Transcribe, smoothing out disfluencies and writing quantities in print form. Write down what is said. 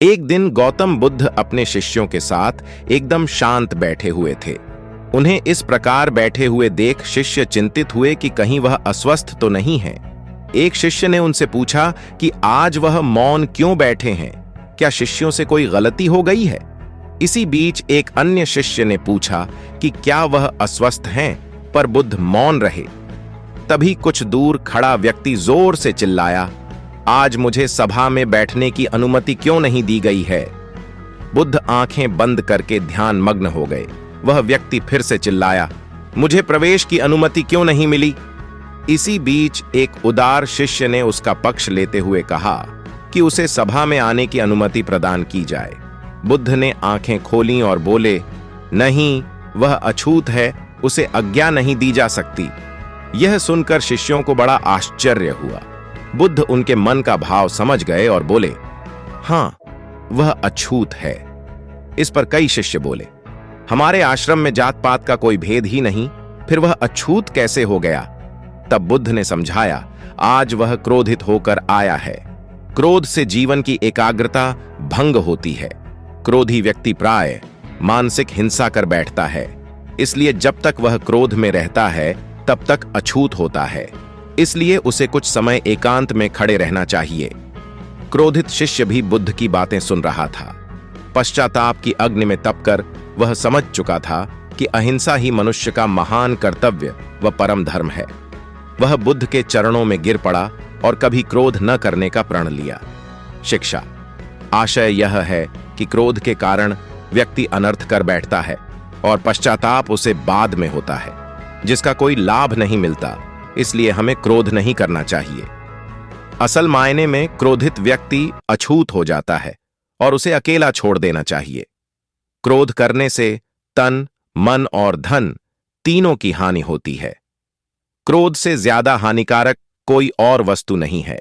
एक दिन गौतम बुद्ध अपने शिष्यों के साथ एकदम शांत बैठे हुए थे। उन्हें इस प्रकार बैठे हुए देख शिष्य चिंतित हुए कि कहीं वह अस्वस्थ तो नहीं है। एक शिष्य ने उनसे पूछा कि आज वह मौन क्यों बैठे हैं, क्या शिष्यों से कोई गलती हो गई है? इसी बीच एक अन्य शिष्य ने पूछा कि क्या वह अस्वस्थ हैं, पर बुद्ध मौन रहे। तभी कुछ दूर खड़ा व्यक्ति जोर से चिल्लाया, आज मुझे सभा में बैठने की अनुमति क्यों नहीं दी गई है? बुद्ध आंखें बंद करके ध्यान मग्न हो गए। वह व्यक्ति फिर से चिल्लाया, मुझे प्रवेश की अनुमति क्यों नहीं मिली? इसी बीच एक उदार शिष्य ने उसका पक्ष लेते हुए कहा कि उसे सभा में आने की अनुमति प्रदान की जाए। बुद्ध ने आंखें खोलीं और बोले, नहीं, वह अछूत है, उसे आज्ञा नहीं दी जा सकती। यह सुनकर शिष्यों को बड़ा आश्चर्य हुआ। बुद्ध उनके मन का भाव समझ गए और बोले, हां, वह अछूत है। इस पर कई शिष्य बोले, हमारे आश्रम में जात पात का कोई भेद ही नहीं, फिर वह अछूत कैसे हो गया? तब बुद्ध ने समझाया, आज वह क्रोधित होकर आया है। क्रोध से जीवन की एकाग्रता भंग होती है। क्रोधी व्यक्ति प्राय मानसिक हिंसा कर बैठता है, इसलिए जब तक वह क्रोध में रहता है तब तक अछूत होता है। इसलिए उसे कुछ समय एकांत में खड़े रहना चाहिए। क्रोधित शिष्य भी बुद्ध की बातें सुन रहा था। पश्चाताप की अग्नि में तपकर वह समझ चुका था कि अहिंसा ही मनुष्य का महान कर्तव्य व परम धर्म है। वह बुद्ध के चरणों में गिर पड़ा और कभी क्रोध न करने का प्रण लिया। शिक्षा। आशय यह है कि क्रोध के कारण व्यक्ति अनर्थ कर बैठता है और पश्चाताप उसे बाद में होता है, जिसका कोई लाभ नहीं मिलता। इसलिए हमें क्रोध नहीं करना चाहिए। असल मायने में क्रोधित व्यक्ति अछूत हो जाता है और उसे अकेला छोड़ देना चाहिए। क्रोध करने से तन, मन और धन तीनों की हानि होती है। क्रोध से ज्यादा हानिकारक कोई और वस्तु नहीं है।